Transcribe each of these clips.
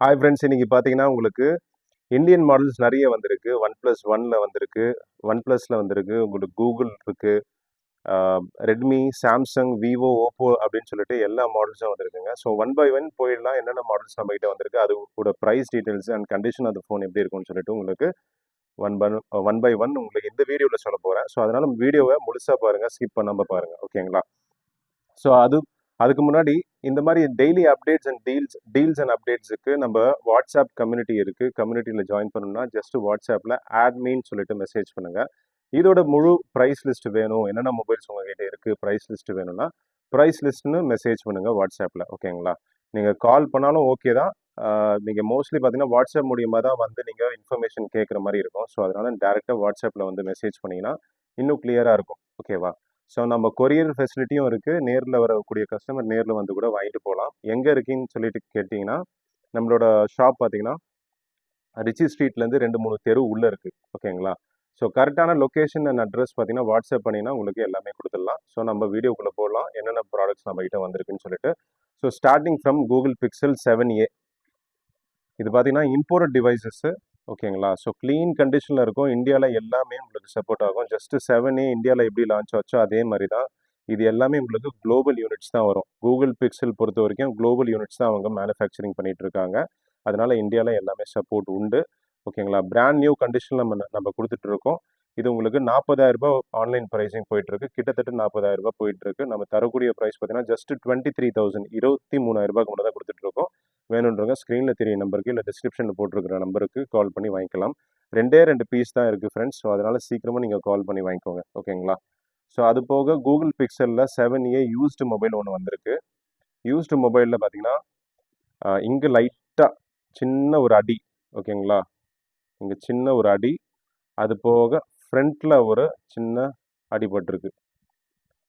Hi friends, இன்னைக்கு பார்த்தீங்கன்னா உங்களுக்கு இந்தியன் மாடல்ஸ் நிறைய வந்திருக்கு. ஒன் ப்ளஸ் ஒன்ல வந்திருக்கு, ஒன் ப்ளஸ்ல வந்திருக்கு, உங்களுக்கு கூகுள் இருக்கு, ரெட்மி, சாம்சங், விவோ, ஓப்போ அப்படின்னு சொல்லிட்டு எல்லா மாடல்ஸும் வந்திருக்குங்க. ஸோ ஒன் பை ஒன் போயிடலாம். என்னென்ன மாடல்ஸ் நம்ம கிட்ட வந்திருக்கு, அது கூட price details and condition of phone எப்படி இருக்கும்னு சொல்லிட்டு உங்களுக்கு one by one by one உங்களுக்கு இந்த வீடியோவில் சொல்ல போகிறேன். ஸோ அதனால வீடியோவை முழுசாக பாருங்க, ஸ்கிப் பண்ணாமல் பாருங்க, ஓகேங்களா? ஸோ அதுக்கு முன்னாடி இந்த மாதிரி daily updates and deals and அப்டேட்ஸுக்கு நம்ம வாட்ஸ்அப் கம்யூனிட்டி இருக்கு. கம்யூனிட்டியில் ஜாயின் பண்ணணும்னா ஜஸ்ட் வாட்ஸ்அப்பில் ஆட்மின்னு சொல்லிட்டு மெசேஜ் பண்ணுங்க. இதோட முழு ப்ரைஸ் லிஸ்ட் வேணும், என்னென்ன மொபைல்ஸ் உங்ககிட்ட இருக்கு, ப்ரைஸ் லிஸ்ட் வேணும்னா ப்ரைஸ் லிஸ்ட்னு மெசேஜ் பண்ணுங்க வாட்ஸ்அப்பில், ஓகேங்களா? நீங்கள் கால் பண்ணாலும் ஓகே தான். நீங்கள் மோஸ்ட்லி பார்த்தீங்கன்னா வாட்ஸ்அப் மூலியமாக தான் வந்து நீங்கள் இன்ஃபர்மேஷன் கேட்குற மாதிரி இருக்கும். ஸோ அதனால டேரெக்டாக வாட்ஸ்அப்பில் வந்து மெசேஜ் பண்ணிங்கன்னா இன்னும் கிளியராக இருக்கும், ஓகேவா? ஸோ நம்ம கொரியர் ஃபெசிலிட்டியும் இருக்குது. நேரில் வரக்கூடிய கஸ்டமர் நேரில் வந்து கூட வாங்கிட்டு போகலாம். எங்கே இருக்கீங்கன்னு சொல்லிட்டு கேட்டிங்கன்னா நம்மளோட ஷாப் பார்த்தீங்கன்னா ரிச்சி ஸ்ட்ரீட்லேருந்து 2-3 தெரு உள்ளே இருக்குது, ஓகேங்களா? ஸோ கரெக்டான லொக்கேஷன் அண்ட் அட்ரஸ் பார்த்தீங்கன்னா வாட்ஸ்அப் பண்ணிங்கன்னா உங்களுக்கு எல்லாமே கொடுத்துடலாம். ஸோ நம்ம வீடியோக்குள்ளே போடலாம், என்னென்ன ப்ராடக்ட்ஸ் நம்ம கிட்ட வந்திருக்குன்னு சொல்லிட்டு. So starting from Google pixel 7a. இது பார்த்தீங்கன்னா இம்போர்ட் டிவைசஸ்ஸு, ஓகேங்களா? ஸோ க்ளீன் கண்டிஷனில் இருக்கும். இந்தியாவில் எல்லாமே உங்களுக்கு சப்போர்ட் ஆகும். ஜஸ்ட் 7a இந்தியாவில் எப்படி லான்ச் ஆச்சோ அதே மாதிரி தான் இது எல்லாமே உங்களுக்கு குளோபல் யூனிட்ஸ் தான் வரும். கூகுள் பிக்சல் பொறுத்த வரைக்கும் குளோபல் யூனிட்ஸ் தான் அவங்க மேனுஃபேக்சரிங் பண்ணிட்டு இருக்காங்க. அதனால இந்தியாவில் எல்லாமே சப்போர்ட் உண்டு, ஓகேங்களா? பிராண்ட் நியூ கண்டிஷன் நம்ம கொடுத்துட்டு இருக்கோம். இது உங்களுக்கு 40,000 ரூபாய் ஆன்லைன் ப்ரைஸிங் போயிட்டு இருக்கு. கிட்டத்தட்ட 40,000 ரூபாய் போயிட்டு இருக்கு. நம்ம தரக்கூடிய ப்ரைஸ் பார்த்தீங்கன்னா ஜஸ்ட் 23,000, 23,000 ரூபாய்க்கு மட்டும் தான் கொடுத்துட்டு இருக்கோம். வேணுன்றவங்க ஸ்க்ரீனில் தெரிய நம்பருக்கு இல்லை டிஸ்கிரிப்ஷனில் போட்டிருக்கிற நம்பருக்கு கால் பண்ணி வாங்கிக்கலாம். 2 பீஸ் தான் இருக்குது ஃப்ரெண்ட்ஸ். ஸோ அதனால் சீக்கிரமாக நீங்கள் கால் பண்ணி வாங்கிக்கோங்க, ஓகேங்களா? ஸோ அது போக கூகுள் பிக்சலில் 7a யூஸ்டு மொபைல் ஒன்று வந்திருக்கு. யூஸ்டு மொபைலில் பார்த்தீங்கன்னா இங்கே லைட்டாக சின்ன ஒரு அடி, ஓகேங்களா? இங்கே சின்ன ஒரு அடி, அது போக ஃப்ரண்ட்டில் ஒரு சின்ன அடிபட்டிருக்கு.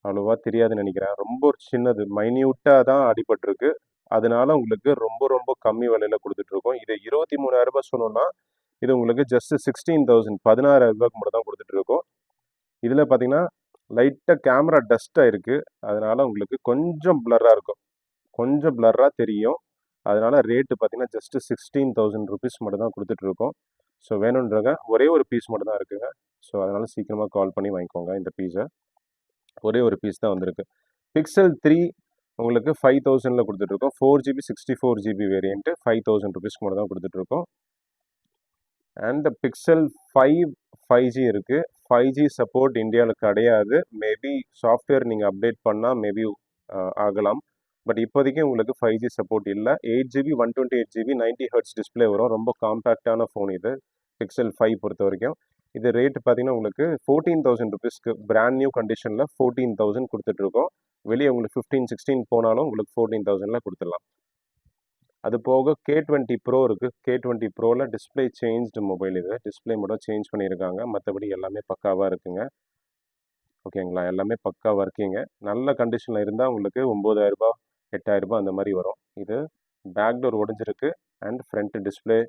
அவ்வளோவா தெரியாதுன்னு நினைக்கிறேன். ரொம்ப ஒரு சின்னது மைன்யூட்டாக தான் அடிபட்டிருக்கு. அதனால உங்களுக்கு ரொம்ப ரொம்ப கம்மி விலையில் கொடுத்துட்ருக்கோம். இது 23,000 ரூபாய் சொன்னோன்னா இது உங்களுக்கு ஜஸ்ட் 16,000, 16,000 ரூபாய்க்கு மட்டும் தான் கொடுத்துட்ருக்கோம். இதில் பார்த்தீங்கன்னா லைட்டாக கேமரா டஸ்ட் ஆயிருக்கு. அதனால உங்களுக்கு கொஞ்சம் பிளர்ராக இருக்கும், கொஞ்சம் பிளர்ராக தெரியும். அதனால ரேட்டு பார்த்தீங்கன்னா ஜஸ்ட் 16,000 ருபீஸ் மட்டும் தான் கொடுத்துட்ருக்கோம். ஸோ வேணுன்றவங்க ஒரே ஒரு பீஸ் மட்டும் தான் இருக்குங்க. ஸோ அதனால் சீக்கிரமாக கால் பண்ணி வாங்கிக்கோங்க இந்த பீஸை. ஒரே ஒரு பீஸ் தான் வந்திருக்கு. பிக்சல் 3 உங்களுக்கு 5,000ல் கொடுத்துட்ருக்கோம். 4GB 64GB வேரியண்ட்டு 5,000 ருபீஸ்க்கு மட்டும் தான் கொடுத்துட்ருக்கோம். அண்ட் பிக்சல் 5 5G இருக்குது. 5G சப்போர்ட் இந்தியாவில் கிடையாது. மேபி சாஃப்ட்வேர் நீங்கள் அப்டேட் பண்ணால் மேபி ஆகலாம். பட் இப்போதைக்கு உங்களுக்கு 5G சப்போர்ட் இல்லை. 8GB 128GB 90 ஹெர்ட்ஸ் டிஸ்பிளே வரும். ரொம்ப காம்பேக்டான ஃபோன் இது பிக்சல் 5 பொறுத்த வரைக்கும். இது ரேட்டு பார்த்தீங்கன்னா உங்களுக்கு 14,000 ருபீஸ்க்கு பிராண்ட் நியூ கண்டிஷனில் 14,000 கொடுத்துட்ருக்கோம். வெளியே உங்களுக்கு 15, 16 போனாலும் உங்களுக்கு 14,000ல் கொடுத்துடலாம். அது போக K20 Pro இருக்குது. K20 Proவில் டிஸ்பிளே சேஞ்ச்டு மொபைல். இது டிஸ்பிளே மட்டும் சேஞ்ச் பண்ணியிருக்காங்க. மற்றபடி எல்லாமே பக்காவாக இருக்குங்க, ஓகேங்களா? எல்லாமே பக்கா ஒர்க்கிங்க. நல்ல கண்டிஷனில் இருந்தால் உங்களுக்கு 9,000 ரூபாய் 8,000 ரூபாய் அந்த மாதிரி வரும். இது பேக் டோர் உடஞ்சிருக்கு அண்ட் ஃப்ரண்ட் டிஸ்பிளே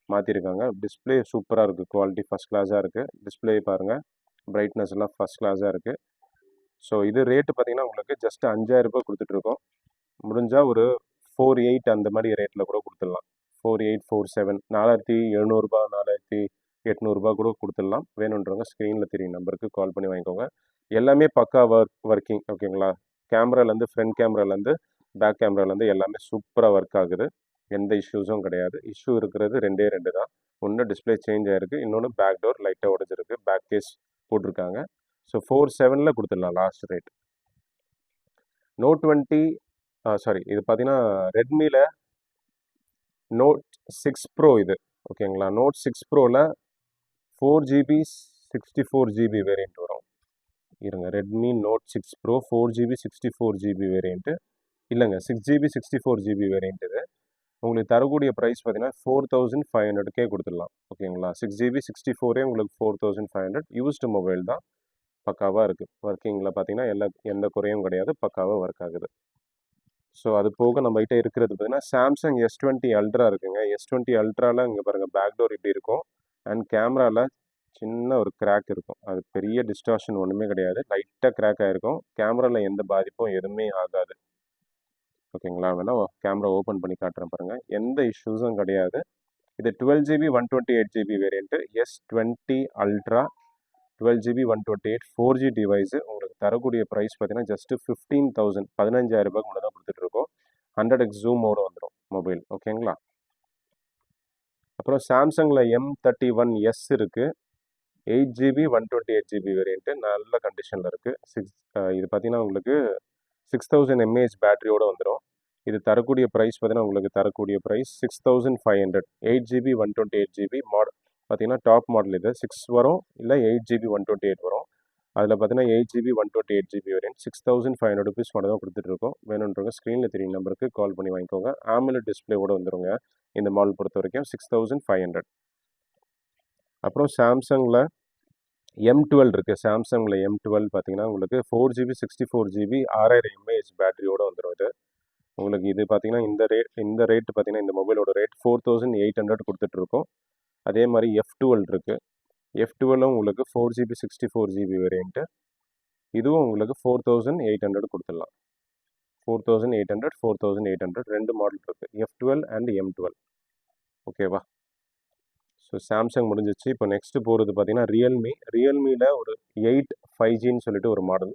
மாற்றிருக்காங்க. டிஸ்பிளே சூப்பராக இருக்குது, குவாலிட்டி ஃபஸ்ட் கிளாஸாக இருக்குது. டிஸ்பிளே பாருங்கள், பிரைட்னஸ் எல்லாம் ஃபஸ்ட் கிளாஸாக இருக்குது. ஸோ இது ரேட்டு பார்த்தீங்கன்னா உங்களுக்கு ஜஸ்ட் 5,000 ரூபாய் கொடுத்துட்ருக்கோம். முடிஞ்சால் ஒரு 4,800 அந்த மாதிரி ரேட்டில் கூட கொடுத்துடலாம். 4,800, 4,700, 4,700 ரூபாய், 4,800 ரூபாய் கூட கொடுத்துடலாம். வேணுன்றவங்க ஸ்க்ரீனில் தெரியும் நம்பருக்கு கால் பண்ணி வாங்கிக்கோங்க. எல்லாமே பக்கா ஒர்க்கிங், ஓகேங்களா? கேமராலேருந்து ஃப்ரண்ட் கேமராலேருந்து பேக் கேமராலேருந்து எல்லாமே சூப்பராக ஒர்க் ஆகுது. எந்த இஷ்யூஸும் கிடையாது. இஷ்யூ இருக்கிறது 2 தான். ஒன்று டிஸ்பிளே சேஞ்ச் ஆகிருக்கு, இன்னொன்று பேக் டோர் லைட்டாக உடஞ்சிருக்கு. பேக் கேஸ் போட்டிருக்காங்க. ஸோ 4,700ல் கொடுத்துடலாம் லாஸ்ட் ரேட். Note 20 சாரி, இது பார்த்தீங்கன்னா ரெட்மியில் Note 6 Pro இது, ஓகேங்களா? Note 6 Proவில் 4GB 64GB வேரியண்ட் வரும். இருங்க, Redmi Note 6 Pro 4GB 64GB variant இல்லைங்க, 6GB 64GB வேரியண்ட். இது உங்களுக்கு தரக்கூடிய ப்ரைஸ் பார்த்தீங்கன்னா 4,500க்கே கொடுத்துடலாம், ஓகேங்களா? 6GB 64 உங்களுக்கு 4,500. யூஸ்டு மொபைல் தான், பக்காவாக இருக்குது. ஒர்க்கிங்கில் பார்த்தீங்கன்னா எந்த குறையும் கிடையாது, பக்காவாக ஒர்க் ஆகுது. ஸோ அது போக நம்மகிட்ட இருக்கிறது பார்த்தீங்கன்னா சாம்சங் S20 அல்ட்ரா இருக்குங்க. S20 அல்ட்ராவில் இங்கே பாருங்கள், பேக் டோர் இப்படி இருக்கும் அண்ட் கேமராவில் சின்ன ஒரு கிராக் இருக்கும். அது பெரிய டிஸ்டார்ஷன் ஒன்றுமே கிடையாது, லைட்டாக கிராக் ஆகிருக்கும். கேமராவில் எந்த பாதிப்பும் எதுவுமே ஆகாது. ஓகேங்களா? வேணா கேமரா ஓப்பன் பண்ணி காட்டுறேன் பாருங்கள். எந்த இஷ்யூஸும் கிடையாது. இது 12GB 128GB variant S20 ultra 12GB 128 4G device. உங்களுக்கு தரக்கூடிய ப்ரைஸ் பார்த்தீங்கன்னா ஜஸ்ட்டு 15,000 15,000 ரூபாய்க்கு மட்டும் தான் கொடுத்துட்ருக்கோம். 100x ஜூமோட வந்துடும் மொபைல். ஓகேங்களா? அப்புறம் சாம்சங்கில் M31s இருக்குது. 8GB 128GB வேரியண்ட்டு நல்ல கண்டிஷனில் இருக்குது. இது பார்த்தீங்கன்னா உங்களுக்கு 6000 mAh பேட்டரியோடு வந்துடும். இது தரக்கூடிய ப்ரைஸ் பார்த்தீங்கன்னா உங்களுக்கு தரக்கூடிய ப்ரைஸ் 6500. 8GB 128GB பார்த்தீங்கன்னா டாப் மாடல் இது 6 வரும், இல்லை 8GB 128 வரும். அதில் பார்த்தீங்கன்னா 8GB 128GB வேரியன்ட் 6500 ருபீஸ் மட்டும் தான் கொடுத்துட்ருக்கோம். வேணுன்றவங்க ஸ்க்ரீனில் தெரியும் நம்பருக்கு கால் பண்ணி வாங்கிக்கோங்க. AMOLED டிஸ்பிளேவோட வந்துருங்க இந்த மாடல் பொறுத்த வரைக்கும் 6500. அப்புறம் சாம்சங்கில் M12 இருக்குது. சாம்சங்கில் M12 பார்த்தீங்கன்னா உங்களுக்கு 4GB 64GB 6000 mAh பேட்டரியோடு வந்துடும். இது உங்களுக்கு இது பார்த்தீங்கன்னா இந்த ரேட் பார்த்தீங்கன்னா இந்த மொபைலோட ரேட் 4800 கொடுத்துட்ருக்கோம். அதே மாதிரி F12 இருக்குது. F12 உங்களுக்கு 4GB 64GB வேரியண்ட்டு. இதுவும் உங்களுக்கு 4800 கொடுத்துடலாம். 4800 4800 ரெண்டு மாடல் இருக்குது, F12 அண்ட் M12. ஓகேவா? ஸோ சாம்சங் முடிஞ்சிச்சு. இப்போ நெக்ஸ்ட்டு போகிறது பார்த்தீங்கன்னா ரியல்மியில் ஒரு 8 5Gன்னு சொல்லிட்டு ஒரு மாடல்.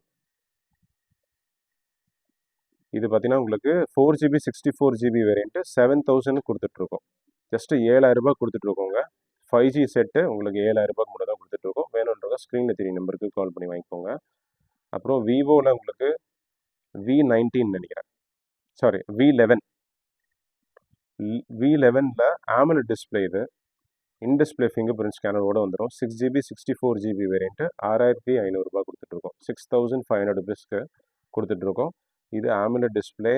இது பார்த்தீங்கன்னா உங்களுக்கு 4GB 64GB வேரியண்ட்டு 7000 கொடுத்துட்ருக்கோம். ஜஸ்ட்டு 7000 ரூபாய் கொடுத்துட்ருக்கோங்க. 5G செட்டு உங்களுக்கு 7000 ரூபாய்க்கு மட்டும் தான் கொடுத்துட்ருக்கோம். வேணுன்றவங்க ஸ்க்ரீனில் தெரியும் நம்பருக்கு கால் பண்ணி வாங்கிக்கோங்க. அப்புறம் விவோவில் உங்களுக்கு V19 நினைக்கிறேன், சாரி V11. V11ல் AMOLED டிஸ்பிளே இது. இன்டிஸ்பிளே ஃபிங்கர் பிரிண்ட் ஸ்கேனரோடு வந்துடும். 6GB 64GB வேரியண்ட்டு 6500 ரூபாய் கொடுத்துட்ருக்கோம். 6500 ருபீஸ்க்கு கொடுத்துட்ருக்கோம். இது AMOLED டிஸ்பிளே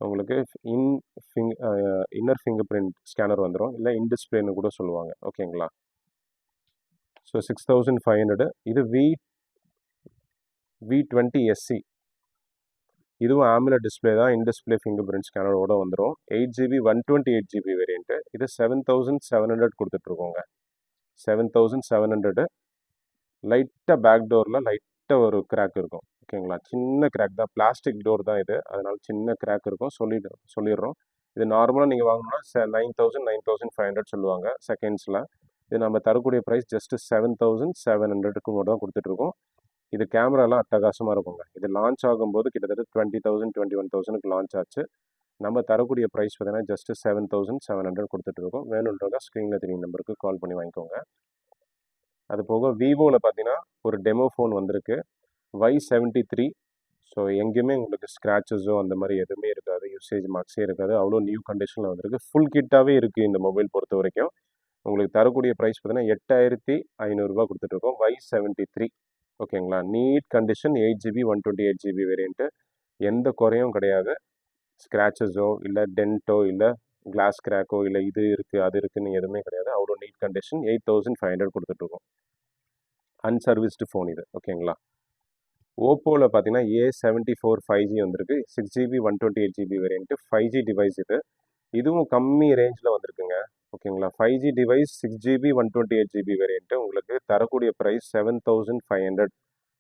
உங்களுக்கு இன்னர் ஃபிங்கர் பிரிண்ட் ஸ்கேனர் வந்துடும், இல்லை இன்டிஸ்பிளேன்னு கூட சொல்லுவாங்க. ஓகேங்களா? ஸோ 6500. இது V20 SE. இதுவும் AMOLED டிஸ்பிளே தான், இன்டிஸ்பிளே ஃபிங்கர் பிரிண்ட் ஸ்கேனரோட வந்துடும். 8GB 128GB variant. இது 7700 கொடுத்துட்ருக்கோங்க. 7700. லைட்டாக பேக் டோரில் லைட்டாக ஒரு கிராக் இருக்கும். ஓகேங்களா? சின்ன கிராக் தான், பிளாஸ்டிக் டோர் தான் இது, அதனால் சின்ன கிராக் இருக்கும். சொல்லிடுறோம். இது நார்மலாக நீங்கள் வாங்கணும்னா 9000 9500 சொல்லுவாங்க செகண்ட்ஸில். இது நம்ம தரக்கூடிய ப்ரைஸ் ஜஸ்ட்டு 7700க்கு மட்டும் தான் கொடுத்துட்ருக்கோம். இது கேமராலாம் அட்டகாசமாக இருக்குங்க. இது லான்ச் ஆகும்போது கிட்டத்தட்ட 20,000 21,000க்கு லான்ச் ஆச்சு. நம்ம தரக்கூடிய ப்ரைஸ் பார்த்தீங்கன்னா ஜஸ்ட்டு 7700 கொடுத்துட்ருக்கோம். வேணுன்றவங்க ஸ்க்ரீனில் தெரியும் நம்பருக்கு கால் பண்ணி வாங்கிக்கோங்க. அது போக விவோவில் பார்த்தீங்கன்னா ஒரு டெமோ ஃபோன் வந்திருக்கு, Y73. ஸோ எங்கேயுமே உங்களுக்கு ஸ்க்ராச்சஸோ அந்த மாதிரி எதுவுமே இருக்காது, யூசேஜ் மார்க்ஸே இருக்காது. அவ்வளோ நியூ கண்டிஷனில் வந்திருக்கு. ஃபுல் கிட்டாகவே இருக்குது இந்த மொபைல் பொறுத்த வரைக்கும். உங்களுக்கு தரக்கூடிய ப்ரைஸ் பார்த்தீங்கன்னா 8500 ரூபாய் கொடுத்துட்ருக்கோம். Y73. ஓகேங்களா? Neat condition 8GB 128GB variant. எந்த குறையும் கிடையாது. ஸ்க்ராச்சஸோ இல்லை டென்ட்டோ இல்லை கிளாஸ் கிராக்கோ இல்லை இது இருக்குது அது இருக்குதுன்னு எதுவுமே கிடையாது. அவ்வளோ நீட் கண்டிஷன். 8500 கொடுத்துட்ருக்கோம். அன்சர்வீஸ்டு ஃபோன் இது. ஓகேங்களா? ஓப்போவில் பார்த்தீங்கன்னா A74 5G வந்திருக்கு. 6GB 128GB variant 5G device இது. இதுவும் கம்மி ரேஞ்சில் வந்திருக்குங்க. ஓகேங்களா? 5G device 6GB 128GB variant. உங்களுக்கு தரக்கூடிய ப்ரைஸ் 7500.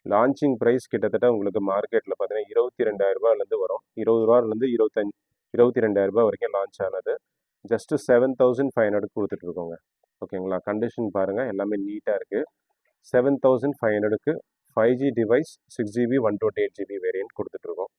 லான்ச்சிங் ப்ரைஸ் கிட்டத்தட்ட உங்களுக்கு மார்க்கெட்டில் பார்த்தீங்கன்னா 22,000 ரூபாயிலேருந்து வரும். 20 ரூபாயிலேருந்து 22,000 ரூபாய் வரைக்கும் லான்ச் ஆனது. ஜஸ்ட்டு 7500 கொடுத்துட்ருக்கோங்க. ஓகேங்களா? கண்டிஷன் பாருங்கள், எல்லாமே நீட்டாக இருக்குது. 7500க்கு 5G device 6GB 128GB variant கொடுத்துட்ருக்கோம்.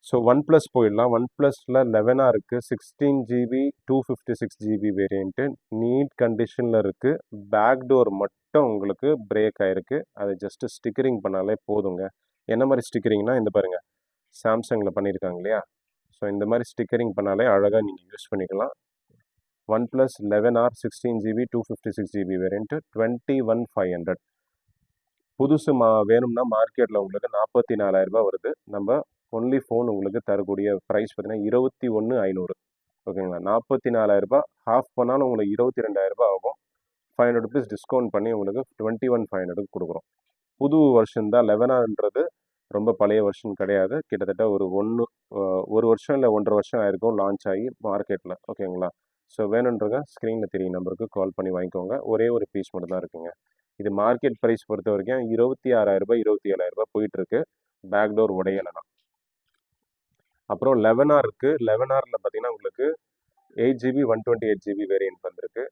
ஸோ OnePlus போயிடலாம். OnePlusல 11 இருக்குது. 16GB 256GB variant. நீட் கண்டிஷனில் இருக்குது. பேக் டோர் மட்டும் உங்களுக்கு பிரேக் ஆகிருக்கு. அதை ஜஸ்ட்டு ஸ்டிக்கரிங் பண்ணாலே போதுங்க. என்ன மாதிரி ஸ்டிக்கரிங்னா இந்த பாருங்கள், சாம்சங்கில் பண்ணியிருக்காங்க இல்லையா? ஸோ இந்த மாதிரி ஸ்டிக்கரிங் பண்ணாலே அழகாக நீங்கள் யூஸ் பண்ணிக்கலாம். OnePlus 11R 16GB 256GB variant 21,500. புதுசு வேணும்னா மார்க்கெட்டில் உங்களுக்கு 44,000 ரூபாய் வருது. நம்ம ஒன்லி ஃபோன் உங்களுக்கு தரக்கூடிய ப்ரைஸ் பார்த்தீங்கன்னா 21,500. ஓகேங்களா? 44,000 ரூபாய் ஹாஃப் பண்ணாலும் உங்களுக்கு 22,000 ரூபாய் ஆகும். 500 ருபீஸ் டிஸ்கவுண்ட் பண்ணி உங்களுக்கு 21,500 கொடுக்குறோம். புது வெர்ஷன் தான். 11ன்றது ரொம்ப பழைய வெர்ஷன் கிடையாது. கிட்டத்தட்ட ஒரு வருஷம் இல்லை 1.5 வருஷம் ஆயிருக்கும் லான்ச் ஆகி மார்க்கெட்டில். ஓகேங்களா? ஸோ வேணுன்றங்க ஸ்க்ரீனில் தெரியும் நம்பருக்கு கால் பண்ணி வாங்கிக்கோங்க. ஒரே ஒரு பீஸ் மட்டும் தான் இருக்குங்க. இது மார்க்கெட் ப்ரைஸ் பொறுத்த வரைக்கும் 26,000 ரூபாய் 27,000 ரூபாய் போயிட்டுருக்கு. பேக் டோர் உடையலைனா. அப்புறம் 11R இருக்குது. 11Rல பார்த்தீங்கன்னா உங்களுக்கு 8GB 128GB வேரியன்ட் வந்திருக்கு.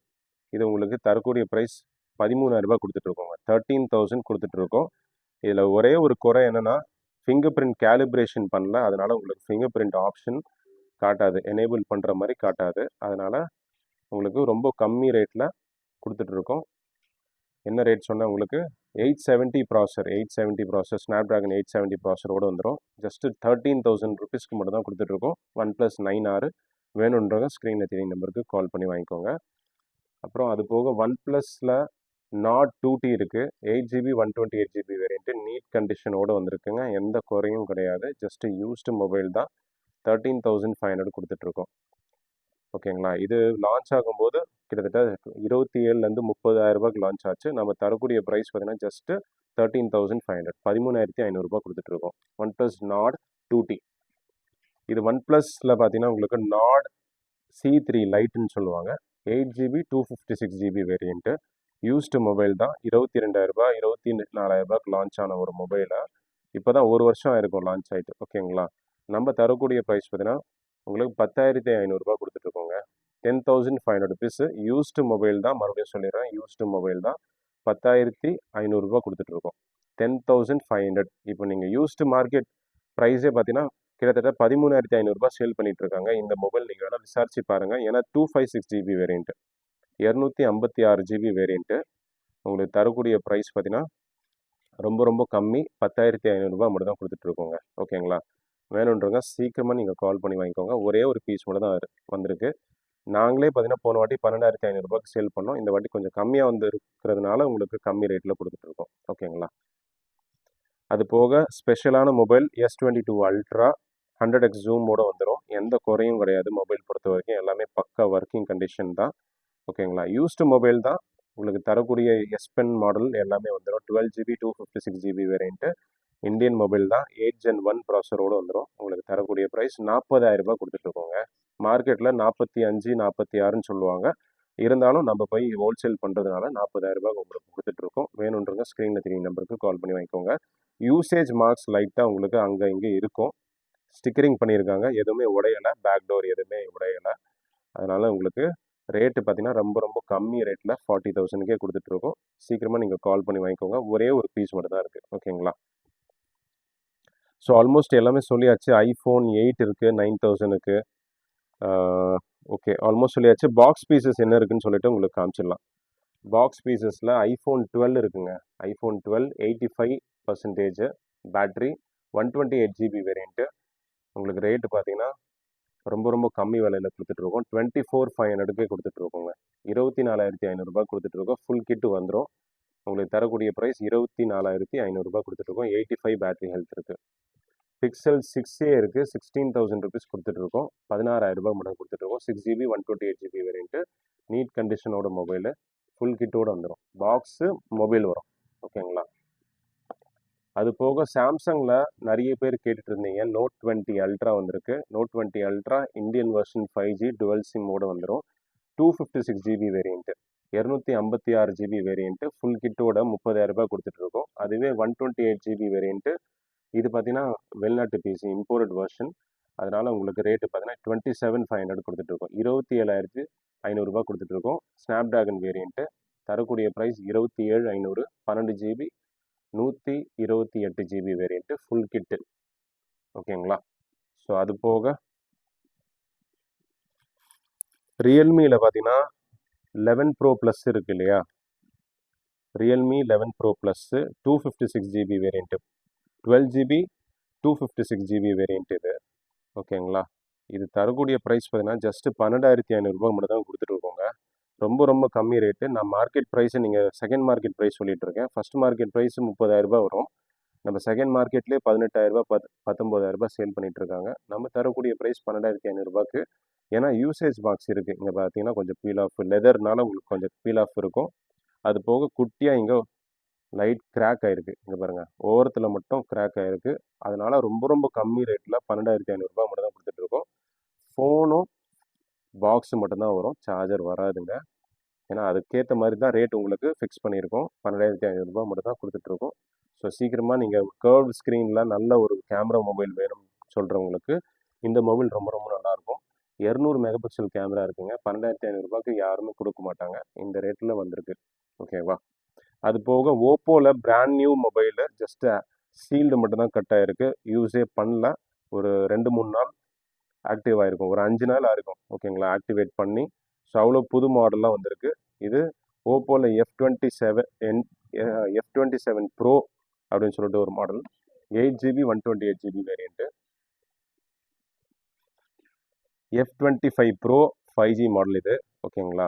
இது உங்களுக்கு தரக்கூடிய ப்ரைஸ் 13,000 கொடுத்துட்ருக்கோங்க. 13,000 கொடுத்துட்ருக்கோம். இதில் ஒரே ஒரு குறை என்னென்னா ஃபிங்கர் பிரிண்ட் கேலிப்ரேஷன் பண்ணல. அதனால் உங்களுக்கு ஃபிங்கர் பிரிண்ட் ஆப்ஷன் காட்டாது, எனேபிள் பண்ணுற மாதிரி காட்டாது. அதனால் உங்களுக்கு ரொம்ப கம்மி ரேட்டில் கொடுத்துட்ருக்கோம். என்ன ரேட் சொன்னால் உங்களுக்கு 870 ப்ராசர் ஸ்னாப்ட்ராகன் 870 ப்ராசரோடு வந்துடும். ஜஸ்ட்டு 13,000 ருபீஸ்க்கு மட்டும் தான் கொடுத்துட்ருக்கோம். OnePlus 9R வேணுன்றவங்க ஸ்க்ரீனில் தெரிய நம்பருக்கு கால் பண்ணி வாங்கிக்கோங்க. அப்புறம் அது போக OnePlusல Nord 2T இருக்குது. 8GB 128GB வேரியன்ட்டு நீட் கண்டிஷனோடு வந்திருக்குங்க. எந்த குறையும் கிடையாது. ஜஸ்ட்டு யூஸ்டு மொபைல் தான். 13,500 கொடுத்துட்ருக்கோம். ஓகேங்களா. இது லான்ச் ஆகும்போது கிட்டத்தட்ட 27,000 30,000 லான்ச் ஆச்சு. நம்ம தரக்கூடிய ப்ரைஸ் பார்த்தீங்கன்னா ஜஸ்ட்டு 13,500 13,500 கொடுத்துட்ருக்கோம். OnePlus Nord 2T. இது OnePlusல பார்த்தீங்கன்னா உங்களுக்கு Nord C3 லைட்டுன்னு சொல்லுவாங்க. 8GB 256GB variant. Used mobile தான். 22,000 24,000 லான்ச் ஆன ஒரு மொபைலை இப்போ தான் 1 வருஷம் ஆயிருக்கும் லான்ச் ஆகிட்டு. ஓகேங்களா. நம்ம தரக்கூடிய ப்ரைஸ் பார்த்தீங்கன்னா உங்களுக்கு 10,500 கொடுத்துட்ருக்கோங்க. 10,500 ருபீஸு யூஸ்டு மொபைல் தான். மறுபடியும் சொல்லிடுறேன், யூஸ்டு மொபைல் தான். 10,500 கொடுத்துட்ருக்கோம். 10,500. இப்போ நீங்கள் யூஸ்டு மார்க்கெட் ப்ரைஸே பார்த்தீங்கன்னா கிட்டத்தட்ட 13,500 சேல் பண்ணிகிட்ருக்காங்க. இந்த மொபைல் நீங்கள் வேணால் விசாரிச்சு பாருங்கள். ஏன்னா 256GB வேரியண்ட்டு, 256GB வேரியண்ட்டு. உங்களுக்கு தரக்கூடிய ப்ரைஸ் பார்த்தீங்கன்னா ரொம்ப ரொம்ப கம்மி. 10,500 மட்டும் தான் கொடுத்துட்ருக்கோங்க. ஓகேங்களா. வேணுன்றவங்க சீக்கிரமாக நீங்கள் கால் பண்ணி வாங்கிக்கோங்க. ஒரே ஒரு பீஸ் மட்டும் தான் வந்திருக்கு. நாங்களே பார்த்தீங்கன்னா போன வாட்டி 12,500 சேல் பண்ணோம். இந்த வாட்டி கொஞ்சம் கம்மியாக வந்து இருக்கிறதுனால உங்களுக்கு கம்மி ரேட்டில் கொடுத்துட்ருக்கோம். ஓகேங்களா. அது போக ஸ்பெஷலான மொபைல் S22 Ultra 100x ஜூமோடு வந்துடும். எந்த குறையும் கிடையாது. மொபைல் பொறுத்த வரைக்கும் எல்லாமே பக்கா ஒர்க்கிங் கண்டிஷன் தான். ஓகேங்களா. யூஸ்டு மொபைல் தான். உங்களுக்கு தரக்கூடிய S Pen மாடல் எல்லாமே வந்துடும். 12GB 256GB variant. Indian mobile தான். 8 Gen 1 ப்ராசரோடு வந்துடும். உங்களுக்கு தரக்கூடிய ப்ரைஸ் 40,000 கொடுத்துட்ருக்கோங்க. மார்க்கெட்டில் 45 46ன்னு சொல்லுவாங்க. இருந்தாலும் நம்ம போய் ஹோல்சேல் பண்ணுறதுனால 40,000 உங்களுக்கு கொடுத்துட்ருக்கோம். வேணுன்றவங்க ஸ்க்ரீனில் தெரிய நம்பருக்கு கால் பண்ணி வாங்கிக்கோங்க. யூசேஜ் மார்க்ஸ் லைட்டாக உங்களுக்கு அங்கே இங்கே இருக்கும். ஸ்டிக்கரிங் பண்ணியிருக்காங்க. எதுவுமே உடையலை. பேக் டோர் எதுவுமே உடையலை. அதனால் உங்களுக்கு ரேட்டு பார்த்தீங்கன்னா ரொம்ப ரொம்ப கம்மி ரேட்டில் 40,000க்கே கொடுத்துட்ருக்கோம். சீக்கிரமாக நீங்கள் கால் பண்ணி வாங்கிக்கோங்க. ஒரே ஒரு பீஸ் மட்டும் தான் இருக்குது. ஓகேங்களா. ஸோ ஆல்மோஸ்ட் எல்லாமே சொல்லியாச்சு. iPhone 8 இருக்குது 9,000க்கு. ஓகே, ஆல்மோஸ்ட் சொல்லியாச்சு. பாக்ஸ் பீசஸ் என்ன இருக்குதுன்னு சொல்லிட்டு உங்களுக்கு காமிச்சிடலாம். பாக்ஸ் பீசஸில் iPhone 12 இருக்குங்க. iPhone 12 85% battery, 128GB variant. உங்களுக்கு ரேட்டு பார்த்தீங்கன்னா ரொம்ப ரொம்ப கம்மி விலையில் கொடுத்துட்ருக்கோம். 24,500க்கே கொடுத்துட்ருக்கோங்க. 24,500 கொடுத்துட்ருக்கோம். ஃபுல் கிட்டு வந்துடும். உங்களுக்கு தரக்கூடிய ப்ரைஸ் 24,500 கொடுத்துட்ருக்கோம். 85 பேட்ரி ஹெல்த் இருக்குது. Pixel 6a இருக்குது. 16,000 ருபீஸ் கொடுத்துட்ருக்கோம். 16,000 மட்டும் கொடுத்துட்ருக்கோம். 6GB 128GB variant. நீட் கண்டிஷனோட மொபைலு. ஃபுல் கிட்டோடு வந்துடும். பாக்ஸு மொபைல் வரும். ஓகேங்களா. அது போக சாம்சங்கில் நிறைய பேர் கேட்டுட்டு இருந்தீங்க. Note 20 Ultra வந்திருக்கு. Note 20 Ultra Indian version 5G dual சிம்மோடு வந்துடும். 256GB variant, 256GB variant. Full கிட்டோட 30,000 கொடுத்துட்ருக்கோம். அதுவே 128GB வேரியண்ட்டு. இது பார்த்தீங்கன்னா வெளிநாட்டு பிசி இம்போர்ட்டட் வெர்ஷன். அதனால் உங்களுக்கு ரேட்டு பார்த்தீங்கன்னா 27,500 கொடுத்துட்ருக்கோம். 27,500 கொடுத்துட்ருக்கோம். Snapdragon variant. தரக்கூடிய price 27,500. 12GB 128GB variant. Full kit. ஓகேங்களா. ஸோ அது போக ரியல்மியில் பார்த்தீங்கன்னா 11 Pro ப்ளஸ் இருக்குது இல்லையா. Realme 11 Pro plus 256GB variant. 12GB 256GB variant இது. ஓகேங்களா. இது தரக்கூடிய ப்ரைஸ் பார்த்தீங்கன்னா ஜஸ்ட்டு 12,500 மட்டும் தான் கொடுத்துட்ருக்கோங்க. ரொம்ப ரொம்ப கம்மி ரேட்டு. நான் மார்க்கெட் ப்ரைஸை நீங்கள் செகண்ட் மார்க்கெட் ப்ரைஸ் சொல்லிகிட்ருக்கேன். ஃபஸ்ட் மார்க்கெட் ப்ரைஸு 30,000 வரும். நம்ம செகண்ட் மார்க்கெட்லேயே 18,000 19,000 சேல் பண்ணிகிட்ருக்காங்க. நம்ம தரக்கூடிய ப்ரைஸ் 12,500. ஏன்னா யூசேஜ் பாக்ஸ் இருக்குது. இங்கே பார்த்தீங்கன்னா கொஞ்சம் பீல் ஆஃப் லெதர்னால உங்களுக்கு கொஞ்சம் பீல் ஆஃப் இருக்கும். அது போக குட்டியாக இங்கே லைட் கிராக் ஆகிருக்கு. இங்கே பாருங்கள், ஓரத்தில் மட்டும் கிராக் ஆகிருக்கு. அதனால் ரொம்ப ரொம்ப கம்மி ரேட்டில் 12,500 மட்டும் தான் கொடுத்துட்ருக்கோம். ஃபோனும் பாக்ஸு மட்டும்தான் வரும். சார்ஜர் வராதுங்க. ஏன்னா அதுக்கேற்ற மாதிரி தான் ரேட் உங்களுக்கு ஃபிக்ஸ் பண்ணியிருக்கோம். 12,500 மட்டும் தான் கொடுத்துட்ருக்கோம். ஸோ சீக்கிரமாக நீங்கள் கர்வ்டு ஸ்க்ரீனில் நல்ல ஒரு கேமரா மொபைல் வேணும்னு சொல்கிறவங்களுக்கு இந்த மொபைல் ரொம்ப ரொம்ப நல்லாயிருக்கும். 200 மெகா பிக்சல் கேமரா இருக்குங்க. 12,500 யாருமே கொடுக்க மாட்டாங்க. இந்த ரேட்டில் வந்திருக்கு. ஓகேவா? அது போக ஓப்போவில் brand new mobile just sealed மட்டும் தான் கட் ஆகிருக்கு. யூஸே பண்ணல. ஒரு 2-3 நாள் ஆக்டிவ் ஆகிருக்கும். ஒரு 5 நாள் ஆயிருக்கும். ஓகேங்களா? ஆக்டிவேட் பண்ணி. ஸோ அவ்வளோ புது மாடல்லாம் வந்திருக்கு. இது ஓப்போவில் F27 ப்ரோ அப்படின்னு சொல்லிட்டு ஒரு model. 8GB 128GB variant. F25 bro 5G model இது. ஓகேங்களா?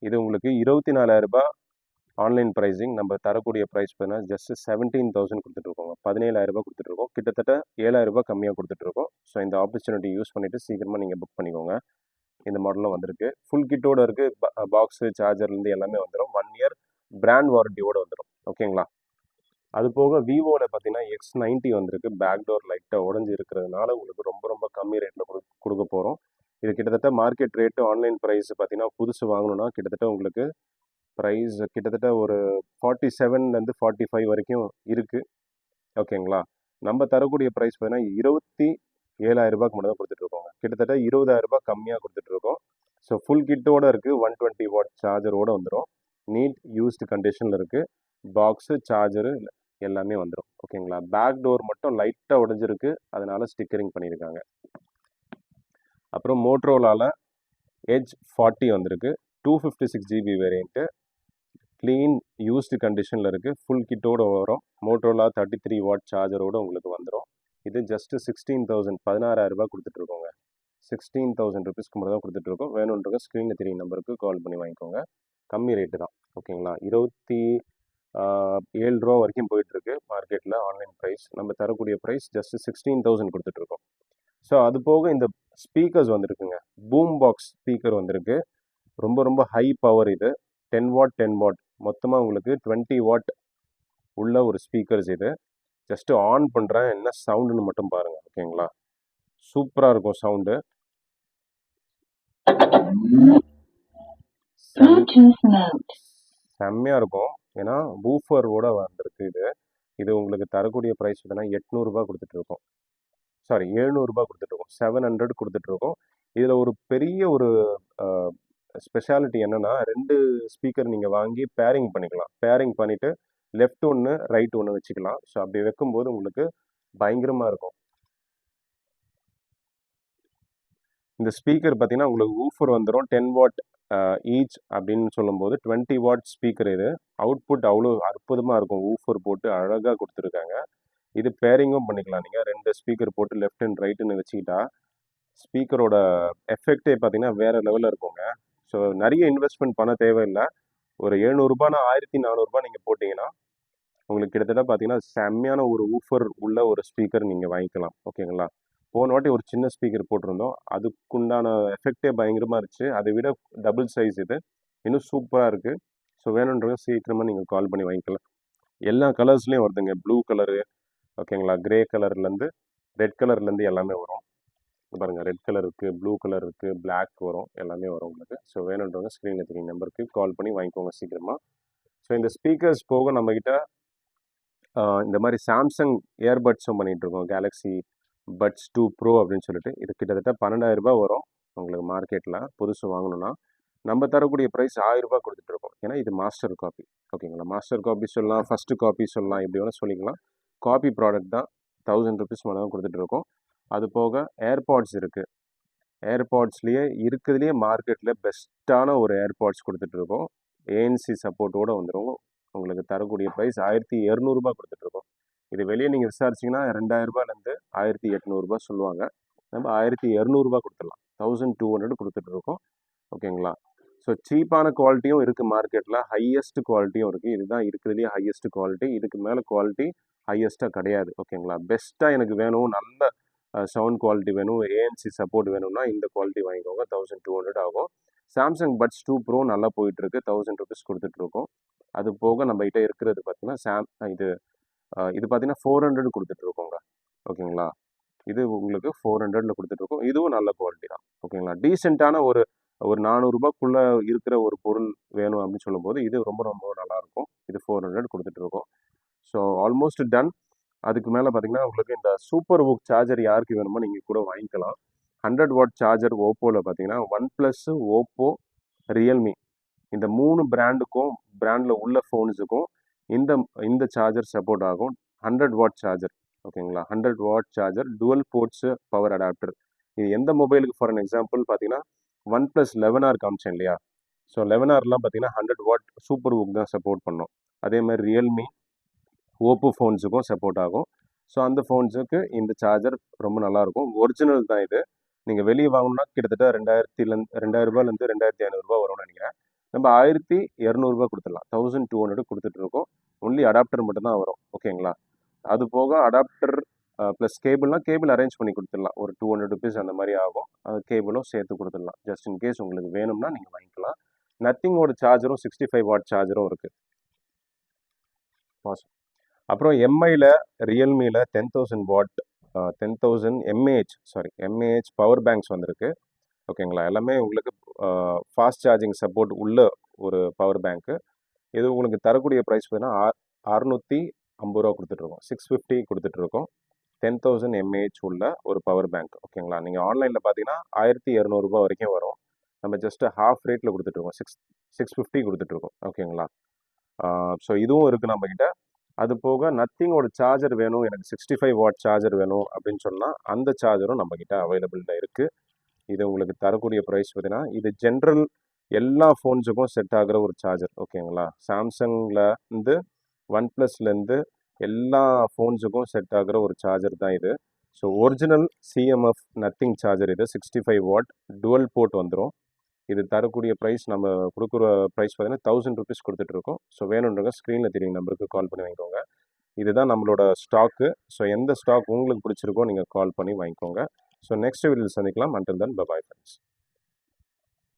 இது உங்களுக்கு 24,000 ஆன்லைன் ப்ரைஸிங். நம்ம தரக்கூடிய ப்ரைஸ் பார்த்தீங்கன்னா ஜஸ்ட் 17,000 கொடுத்துட்ருக்கோங்க. 17,000 கொடுத்துட்ருக்கோம். கிட்டத்தட்ட 7,000 கம்மியாக கொடுத்துட்ருக்கோம். ஸோ இந்த ஆப்பர்ச்சுனிட்டி யூஸ் பண்ணிவிட்டு சீக்கிரமாக நீங்கள் புக் பண்ணிக்கோங்க. இந்த மாடலும் வந்திருக்கு. ஃபுல் கிட்டோட இருக்குது. பாக்ஸு சார்ஜர்லேருந்து எல்லாமே வந்துடும். 1 இயர் பிராண்ட் வாரண்டியோடு வந்துடும். ஓகேங்களா? அது போக விவோவில் பார்த்தீங்கன்னா X90 வந்திருக்கு. பேக் டோர் லைட்டாக உடஞ்சி இருக்கிறதுனால உங்களுக்கு ரொம்ப ரொம்ப கம்மி ரேட்டில் கொடுக்க போகிறோம். இது கிட்டத்தட்ட மார்க்கெட் ரேட்டு ஆன்லைன் ப்ரைஸ் பார்த்தீங்கன்னா புதுசு வாங்கணுன்னா கிட்டத்தட்ட உங்களுக்கு ப்ரைஸ் கிட்டத்தட்ட ஒரு 47லேருந்து 45 வரைக்கும் இருக்குது. ஓகேங்களா? நம்ம தரக்கூடிய ப்ரைஸ் பார்த்தீங்கன்னா 27,000 மட்டும் தான் கொடுத்துட்ருக்கோங்க. கிட்டத்தட்ட 20,000 கம்மியாக கொடுத்துட்ருக்கோம். ஸோ ஃபுல் கிட்டோடு இருக்குது. 120 வாட் சார்ஜரோடு வந்துடும். நீட் யூஸ்டு கண்டிஷனில் இருக்குது. பாக்ஸு சார்ஜரு எல்லாமே வந்துடும். ஓகேங்களா? பேக் டோர் மட்டும் லைட்டாக உடஞ்சிருக்கு. அதனால் ஸ்டிக்கரிங் பண்ணியிருக்காங்க. அப்புறம் மோட்ரோலாவில் Edge 40 வந்திருக்கு. 256GB variant. க்ளீன் யூஸ்டு கண்டிஷனில் இருக்குது. ஃபுல் கிட்டோடு வரும். மோட்ரோலா 33 வாட் சார்ஜரோடு உங்களுக்கு வந்துடும். இது ஜஸ்ட்டு 16,000 16,000 கொடுத்துட்ருக்கோங்க. 16,000 ருபீஸ்க்கு மட்டும் தான் கொடுத்துட்ருக்கோம். வேணுன்றவங்க ஸ்க்ரீனில் தெரிய நம்பருக்கு கால் பண்ணி வாங்கிக்கோங்க. கம்மி ரேட்டு தான். ஓகேங்களா? 27 ரூபா வரைக்கும் போயிட்டுருக்கு மார்க்கெட்டில் ஆன்லைன் ப்ரைஸ். நம்ம தரக்கூடிய ப்ரைஸ் ஜஸ்ட்டு 16,000 கொடுத்துட்ருக்கோம். ஸோ அது போக இந்த ஸ்பீக்கர்ஸ் வந்திருக்குங்க. பூம் பாக்ஸ் ஸ்பீக்கர் வந்திருக்கு. ரொம்ப ரொம்ப ஹை பவர் இது. 10 வாட் 10 வாட் மொத்தமாக உங்களுக்கு 20 வாட் உள்ள ஒரு ஸ்பீக்கர்ஸ் இது. ஜஸ்ட்டு ஆன் பண்ணுறேன். என்ன சவுண்டுன்னு மட்டும் பாருங்கள். ஓகேங்களா? சூப்பராக இருக்கும் சவுண்டு. செம்மையாக இருக்கும். ஏன்னா வூஃபரோட வந்திருக்கு இது. இது உங்களுக்கு தரக்கூடிய ப்ரைஸ் பார்த்தீங்கன்னா 800 கொடுத்துட்ருக்கோம். சாரி 700 கொடுத்துட்ருக்கோம். 700 கொடுத்துட்ருக்கோம். இதில் ஒரு பெரிய ஒரு ஸ்பெஷாலிட்டி என்னென்னா 2 ஸ்பீக்கர் நீங்கள் வாங்கி பேரிங் பண்ணிக்கலாம். பேரிங் பண்ணிவிட்டு லெஃப்ட் ஒன்று ரைட் ஒன்று வச்சுக்கலாம். ஸோ அப்படி வைக்கும்போது உங்களுக்கு பயங்கரமாக இருக்கும். இந்த ஸ்பீக்கர் பார்த்தீங்கன்னா உங்களுக்கு ஊஃபர் வந்துடும். 10 வாட் ஈச் அப்படின்னு சொல்லும்போது 20 வாட் ஸ்பீக்கர் இது. அவுட்புட் அவ்வளோ அற்புதமாக இருக்கும். ஊஃபர் போட்டு அழகாக கொடுத்துருக்காங்க. இது பேரிங்கும் பண்ணிக்கலாம். நீங்கள் 2 ஸ்பீக்கர் போட்டு லெஃப்ட் அண்ட் ரைட்டுன்னு வச்சுக்கிட்டா ஸ்பீக்கரோட எஃபெக்டே பார்த்தீங்கன்னா வேறு லெவலில் இருக்குங்க. ஸோ நிறைய இன்வெஸ்ட்மெண்ட் பண்ண தேவையில்லை. ஒரு 700 1,400 நீங்கள் போட்டிங்கன்னா உங்களுக்கு கிட்டத்தட்ட பார்த்தீங்கன்னா செம்மையான ஒரு ஊஃபர் உள்ள ஒரு ஸ்பீக்கர் நீங்கள் வாங்கிக்கலாம். ஓகேங்களா? போன வாட்டி ஒரு சின்ன ஸ்பீக்கர் போட்டிருந்தோம். அதுக்குண்டான எஃபெக்டே பயங்கரமாக இருந்துச்சு. அதை விட டபுள் சைஸ் இது. இன்னும் சூப்பராக இருக்குது. ஸோ வேணுன்றவங்க சீக்கிரமாக நீங்கள் கால் பண்ணி வாங்கிக்கலாம். எல்லா கலர்ஸ்லேயும் வருதுங்க. ப்ளூ கலரு, ஓகேங்களா? கிரே கலர்லேருந்து ரெட் கலர்லேருந்து எல்லாமே வரும். பாருங்கள், ரெட் கலர் இருக்குது, ப்ளூ கலர் இருக்குது, பிளாக் வரும், எல்லாமே வரும் உங்களுக்கு. ஸோ வேணுன்றவங்க ஸ்க்ரீனில் தெரிய நம்பருக்கு கால் பண்ணி வாங்கிக்கோங்க சீக்கிரமாக. ஸோ இந்த ஸ்பீக்கர்ஸ் போக நம்மக்கிட்ட இந்த மாதிரி சாம்சங் இயர்பட்ஸும் பண்ணிகிட்ருக்கோம். கேலக்ஸி பட்ஸ் 2 ப்ரோ அப்படின்னு சொல்லிட்டு. இது கிட்டத்தட்ட 12,000 வரும் உங்களுக்கு மார்க்கெட்டில் புதுசு வாங்கணுன்னா. நம்ம தரக்கூடிய ப்ரைஸ் 1000 கொடுத்துட்ருக்கோம். ஏன்னா இது மாஸ்டர் காப்பி. ஓகேங்களா? மாஸ்டர் காப்பி சொல்லலாம், ஃபஸ்ட்டு காப்பி சொல்லலாம், எப்படி வேணால் சொல்லிக்கலாம். காப்பி ப்ராடக்ட் தான். 1000 ருபீஸ் மேலே தான் கொடுத்துட்ருக்கோம். அது போக ஏர்பாட்ஸ் இருக்குது. ஏர்பாட்ஸ்லேயே இருக்கிறதுலேயே மார்க்கெட்டில் பெஸ்ட்டான ஒரு ஏர்பாட்ஸ் கொடுத்துட்ருக்கோம். ஏஎன்சி சப்போர்ட்டோடு வந்துடும். உங்களுக்கு தரக்கூடிய ப்ரைஸ் 1,200 கொடுத்துட்ருக்கோம். இது வெளியே நீங்கள் விசாரிச்சிங்கன்னா 2,000 1,800 சொல்லுவாங்க. நம்ம 1,200 கொடுத்துடலாம். 1,200 கொடுத்துட்ருக்கோம். ஓகேங்களா? ஸோ சீப்பான குவாலிட்டியும் இருக்குது மார்க்கெட்டில், ஹையஸ்ட் குவாலிட்டியும் இருக்குது. இதுதான் இருக்கிறதுலேயே ஹையஸ்ட் குவாலிட்டி. இதுக்கு மேலே குவாலிட்டி ஹையஸ்ட்டாக கிடையாது. ஓகேங்களா? பெஸ்ட்டாக எனக்கு வேணும், நல்ல சவுண்ட் குவாலிட்டி வேணும், ஏஎன்சி சப்போர்ட் வேணும்னா இந்த குவாலிட்டி வாங்கிக்கோங்க. 1,200 ஆகும். சாம்சங் பட்ஸ் 2 ப்ரோ நல்லா போயிட்டுருக்கு. 1,000 ருபீஸ் கொடுத்துட்ருக்கோம். அது போக நம்மகிட்ட இருக்கிறது பார்த்தீங்கன்னா இது பார்த்தீங்கன்னா 400 கொடுத்துட்ருக்கோங்க. ஓகேங்களா? இது உங்களுக்கு 400 கொடுத்துட்ருக்கோம். இதுவும் நல்ல குவாலிட்டி தான். ஓகேங்களா? டீசெண்டான ஒரு 400 இருக்கிற ஒரு பொருள் வேணும் அப்படின்னு சொல்லும்போது இது ரொம்ப ரொம்ப நல்லாயிருக்கும். இது 400 கொடுத்துட்ருக்கோம். So almost done. அதுக்கு மேலே பார்த்தீங்கன்னா உங்களுக்கு இந்த சூப்பர் ஹூக் சார்ஜர் யாருக்கு வேணுமோ நீங்கள் கூட வாங்கிக்கலாம். 100 வாட் சார்ஜர் ஓப்போவில் பார்த்தீங்கன்னா ஒன் ப்ளஸ், ஓப்போ, ரியல்மி இந்த 3 பிராண்டில் உள்ள ஃபோன்ஸுக்கும் இந்த இந்த சார்ஜர் சப்போர்ட் ஆகும். 100 வாட் சார்ஜர், ஓகேங்களா. 100 watt charger, dual ports, power adapter. இது எந்த மொபைலுக்கு ஃபார் எக்ஸாம்பிள் பார்த்தீங்கன்னா ஒன் ப்ளஸ் 11R காமிச்சேன் இல்லையா. ஸோ 11Rலாம் பார்த்தீங்கன்னா 100 வாட் சூப்பர் ஹூக் தான் சப்போர்ட் பண்ணும். அதே மாதிரி ரியல்மி, ஓப்போ ஃபோன்ஸுக்கும் சப்போர்ட் ஆகும். ஸோ அந்த ஃபோன்ஸுக்கு இந்த சார்ஜர் ரொம்ப நல்லாயிருக்கும். ஒரிஜினல் தான் இது. நீங்கள் வெளியே வாங்கணும்னா கிட்டத்தட்ட 2000 ரூபாயிலேருந்து 2500 வரும்னு நினைக்கிறேன். நம்ம 1200 கொடுத்துடலாம். 1200 கொடுத்துட்ருக்கோம். ஒன்லி அடாப்டர் மட்டும்தான் வரும், ஓகேங்களா. அது போக அடாப்டர் ப்ளஸ் கேபிள் அரேஞ்ச் பண்ணி கொடுத்துடலாம். ஒரு 200 ருபீஸ் அந்த மாதிரி ஆகும். அது கேபிளும் சேர்த்து கொடுத்துடலாம். ஜஸ்ட் இன் கேஸ் உங்களுக்கு வேணும்னா நீங்கள் வாங்கிக்கலாம். நத்திங்கோட சார்ஜரும் 65 வாட் சார்ஜரும் இருக்குது. அப்புறம் எம்ஐயில், ரியல்மியில் 10,000 வாட் 10,000 எம்ஏஹெச் பவர் பேங்க்ஸ் வந்திருக்கு, ஓகேங்களா. எல்லாமே உங்களுக்கு ஃபாஸ்ட் சார்ஜிங் சப்போர்ட் உள்ள ஒரு பவர் பேங்க்கு. இது உங்களுக்கு தரக்கூடிய ப்ரைஸ் பார்த்தீங்கன்னா 650 ரூபா கொடுத்துட்ருக்கோம். 650 கொடுத்துட்ருக்கோம். 10,000 எம்ஏஹெச் உள்ள ஒரு பவர் பேங்க், ஓகேங்களா. நீங்கள் ஆன்லைனில் பார்த்தீங்கன்னா 1200 ரூபா வரைக்கும் வரும். நம்ம ஜஸ்ட்டு ஹாஃப் ரேட்டில் கொடுத்துட்ருக்கோம். 650 கொடுத்துட்ருக்கோம், ஓகேங்களா. ஸோ இதுவும் இருக்குது நம்மக்கிட்ட. அது போக நத்திங்கோட சார்ஜர் வேணும், எனக்கு 65 வாட் சார்ஜர் வேணும் அப்படின்னு சொன்னால் அந்த சார்ஜரும் நம்மக்கிட்ட அவைலபிளில் இருக்குது. இது உங்களுக்கு தரக்கூடிய ப்ரைஸ் பார்த்தீங்கன்னா இது ஜென்ரல் எல்லா ஃபோன்ஸுக்கும் செட் ஆகிற ஒரு சார்ஜர், ஓகேங்களா. சாம்சங்லேருந்து ஒன் ப்ளஸ்லேருந்து எல்லா ஃபோன்ஸுக்கும் செட் ஆகிற ஒரு சார்ஜர் தான் இது. So original CMF nothing charger இது. 65 வாட் டுவல் போர்ட் வந்துடும். இது தரக்கூடிய ப்ரைஸ் நம்ம கொடுக்குற ப்ரைஸ் பார்த்தீங்கன்னா 1000 ருபீஸ் கொடுத்துட்ருக்கோம். ஸோ வேணுன்றவங்க ஸ்க்ரீனில் தெரியும் நம்பருக்கு கால் பண்ணி வாங்கிக்கோங்க. இதுதான் நம்மளோட ஸ்டாக்கு. ஸோ எந்த ஸ்டாக் உங்களுக்கு பிடிச்சிருக்கோ நீங்கள் கால் பண்ணி வாங்கிக்கோங்க. ஸோ நெக்ஸ்ட் வீடியோவில் சந்திக்கலாம். Until then bye friends.